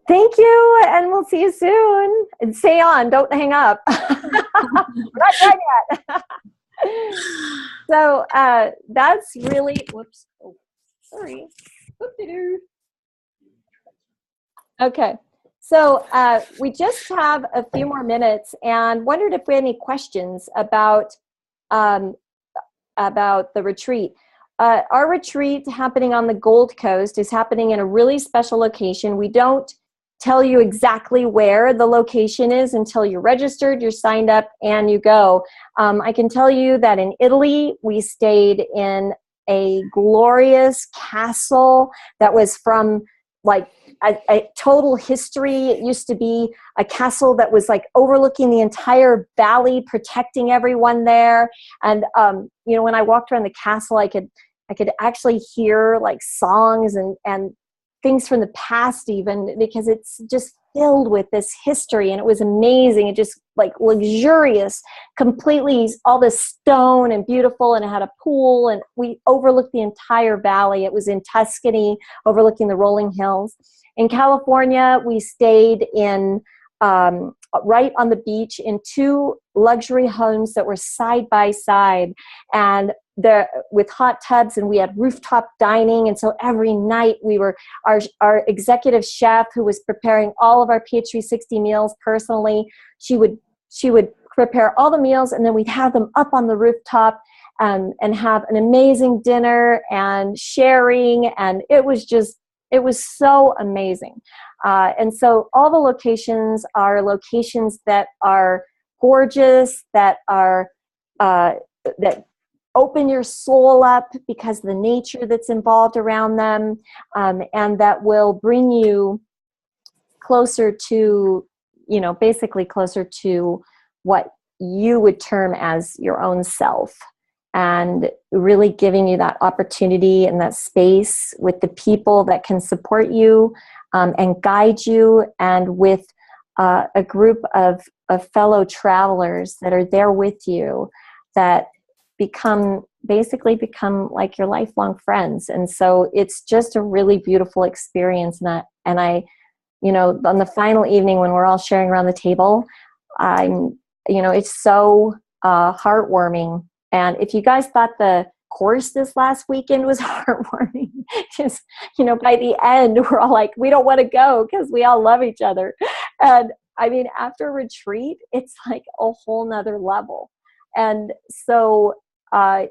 thank you. And we'll see you soon. And stay on. Don't hang up. We're not done yet. So that's really, whoops. Oh, sorry. Whoop-de-doo. Okay. So we just have a few more minutes, and wondered if we had any questions about the retreat. Our retreat happening on the Gold Coast is happening in a really special location. We don't tell you exactly where the location is until you're registered, you're signed up, and you go. I can tell you that in Italy, we stayed in a glorious castle that was from like a total history. It used to be a castle that was like overlooking the entire valley, protecting everyone there. And you know, when I walked around the castle, I could actually hear like songs and things from the past, even, because it's just filled with this history. And it was amazing. It just like luxurious, completely all this stone and beautiful. And it had a pool, and we overlooked the entire valley. It was in Tuscany, overlooking the rolling hills. In California, we stayed in right on the beach in 2 luxury homes that were side by side, and with hot tubs, and we had rooftop dining. And so every night we were, our executive chef, who was preparing all of our ph360 meals personally, she would prepare all the meals, and then we'd have them up on the rooftop and have an amazing dinner and sharing. And it was so amazing. And so all the locations are locations that are gorgeous, that are that open your soul up because of the nature that's involved around them, and that will bring you closer to, you know, basically closer to what you would term as your own self, and really giving you that opportunity and that space with the people that can support you and guide you, and with a group of fellow travelers that are there with you, that basically become like your lifelong friends. And so it's just a really beautiful experience. And I, you know, on the final evening when we're all sharing around the table, it's so heartwarming. And if you guys thought the course this last weekend was heartwarming, just, you know, by the end, we're all like, we don't want to go because we all love each other. And I mean, after retreat, it's like a whole nother level. And so I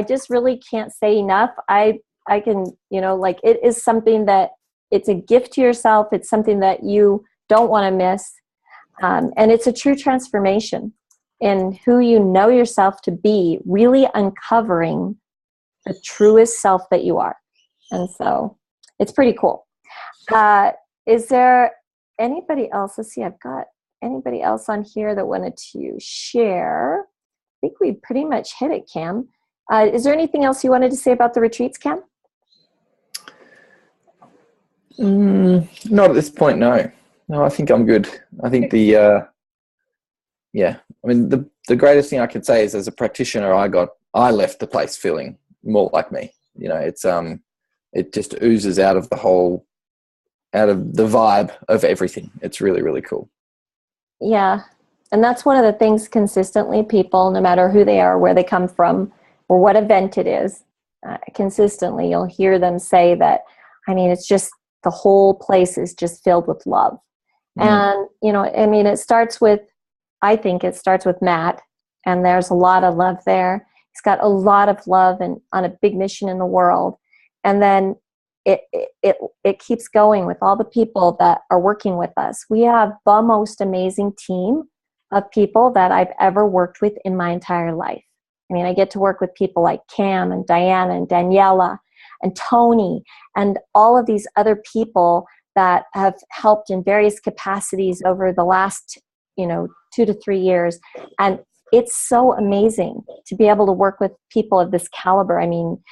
just really can't say enough. I can, you know, like, it is something that it's a gift to yourself. It's something that you don't want to miss. And it's a true transformation in who you know yourself to be, really uncovering the truest self that you are. And so it's pretty cool. Is there anybody else? Let's see, I've got anybody else on here that wanted to share? I think we pretty much hit it, Cam. Is there anything else you wanted to say about the retreats, Cam? Not at this point, no. No, I think I'm good. I think yeah. I mean, the greatest thing I can say is, as a practitioner, I left the place feeling more like me. You know, it just oozes out of the vibe of everything. It's really, really cool. Yeah. And that's one of the things consistently people, no matter who they are, where they come from, or what event it is, consistently you'll hear them say that, I mean, it's just, the whole place is just filled with love. And, you know, I mean, I think it starts with Matt, and there's a lot of love there. He's got a lot of love and on a big mission in the world. And then it keeps going with all the people that are working with us. We have the most amazing team of people that I've ever worked with in my entire life. I mean, I get to work with people like Cam and Diana and Daniela and Tony and all of these other people that have helped in various capacities over the last, 2 to 3 years. And it's so amazing to be able to work with people of this caliber. I mean,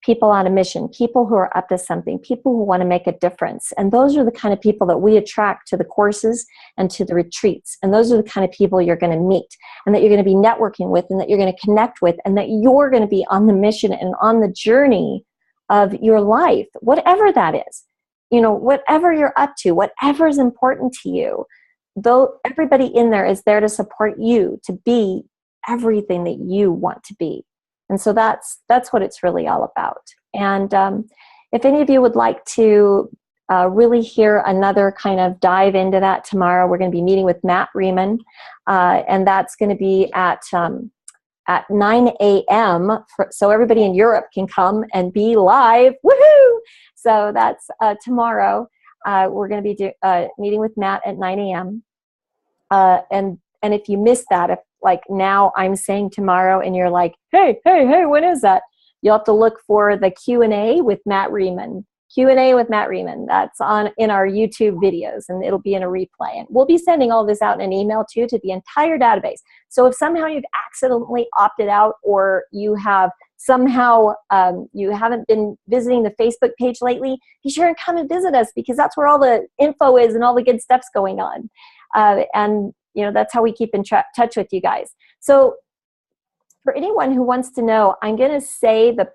people on a mission, people who are up to something, people who want to make a difference. And those are the kind of people that we attract to the courses and to the retreats. And those are the kind of people you're going to meet and that you're going to be networking with and that you're going to connect with and that you're going to be on the mission and on the journey of your life, whatever that is. Whatever you're up to, whatever is important to you, though everybody in there is there to support you to be everything that you want to be. And so that's what it's really all about. And if any of you would like to really hear another kind of dive into that tomorrow, we're going to be meeting with Matt Riemann, and that's going to be at 9 a.m. So everybody in Europe can come and be live. Woohoo! So that's tomorrow. We're going to be meeting with Matt at 9 a.m. And if you missed that, if like now I'm saying tomorrow and you're like, hey, when is that? You'll have to look for the Q&A with Matt Riemann. Q&A with Matt Riemann. That's in our YouTube videos, and it'll be in a replay. And we'll be sending all this out in an email too to the entire database. So if somehow you've accidentally opted out, or you have somehow you haven't been visiting the Facebook page lately, be sure and come and visit us, because that's where all the info is and all the good stuff's going on. And that's how we keep in touch with you guys. So for anyone who wants to know, I'm going to say the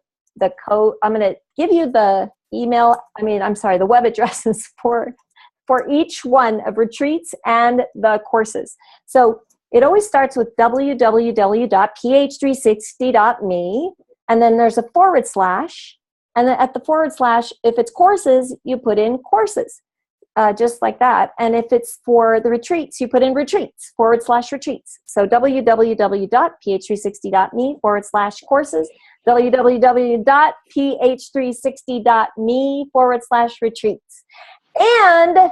code. I'm going to give you the the web addresses for each one of retreats and the courses. So it always starts with www.ph360.me, and then there's a /, and then at the /, if it's courses, you put in courses. Just like that. And if it's for the retreats, you put in retreats, /retreats. So www.ph360.me /courses, www.ph360.me /retreats. And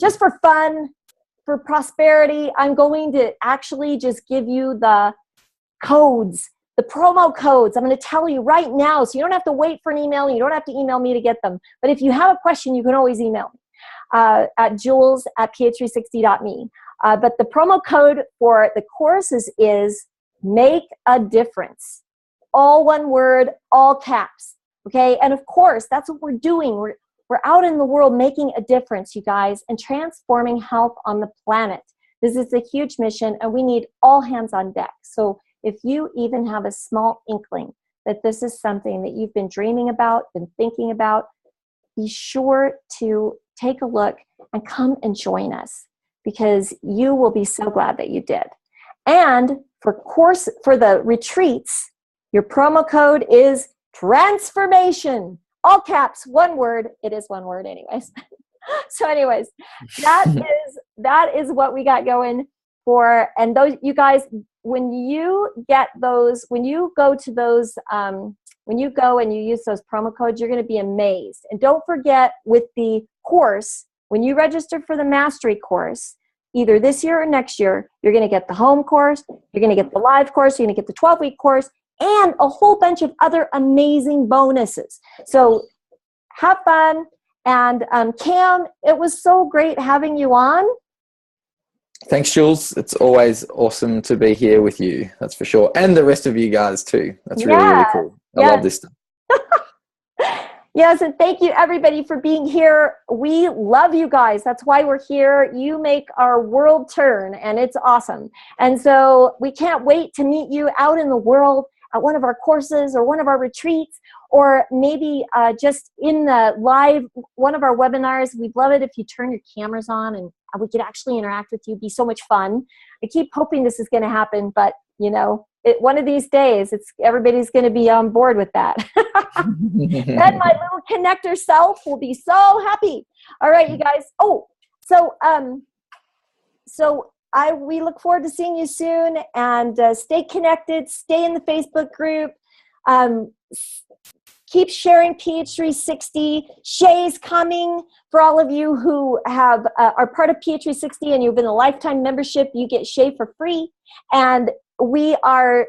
just for fun, for prosperity, I'm going to actually just give you the codes, the promo codes. I'm going to tell you right now, so you don't have to wait for an email. You don't have to email me to get them. But if you have a question, you can always email me. At jules@ph360.me. But the promo code for the courses is make a difference. All one word, all caps. Okay. And of course, that's what we're doing. We're out in the world making a difference, you guys, and transforming health on the planet. This is a huge mission, and we need all hands on deck. So if you even have a small inkling that this is something that you've been dreaming about, been thinking about, be sure to take a look and come and join us, because you will be so glad that you did. And for the retreats, your promo code is transformation. All caps, one word. It is one word anyways. So anyways, that is what we got going for. And those, you guys, when you go and you use those promo codes, you're going to be amazed. And don't forget, with the course, when you register for the mastery course, either this year or next year, you're going to get the home course, you're going to get the live course, you're going to get the 12-week course, and a whole bunch of other amazing bonuses. So have fun. And Cam, it was so great having you on. Thanks, Jules. It's always awesome to be here with you. That's for sure. And the rest of you guys too. That's really, really cool. I love this stuff. Yes, and thank you everybody for being here. We love you guys. That's why we're here. You make our world turn, and it's awesome. And so we can't wait to meet you out in the world at one of our courses or one of our retreats, or maybe just in the live one of our webinars. We'd love it if you turn your cameras on and we could actually interact with you. It'd be so much fun. I keep hoping this is going to happen, but you know, one of these days, everybody's going to be on board with that. Then my little connector self will be so happy. All right, you guys. Oh, we look forward to seeing you soon, and stay connected. Stay in the Facebook group. Keep sharing ph360. Shay's coming. For all of you who are part of ph360 and you've been a lifetime membership, you get Shay for free. And we are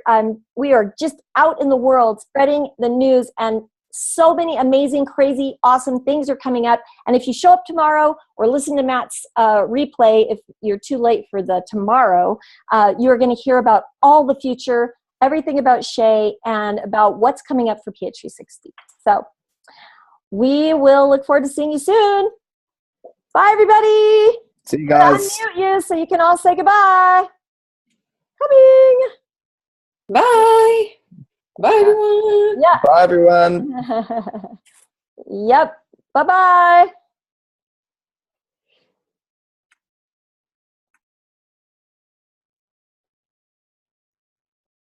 just out in the world spreading the news, and so many amazing, crazy, awesome things are coming up. And if you show up tomorrow or listen to Matt's replay, if you're too late for the tomorrow, you're going to hear about all the future, everything about Shay, and about what's coming up for ph360. So we will look forward to seeing you soon. Bye, everybody. See you guys. I'll unmute you so you can all say goodbye. Coming. Bye. Bye, everyone. Yeah. Bye, everyone. Yep. Bye-bye.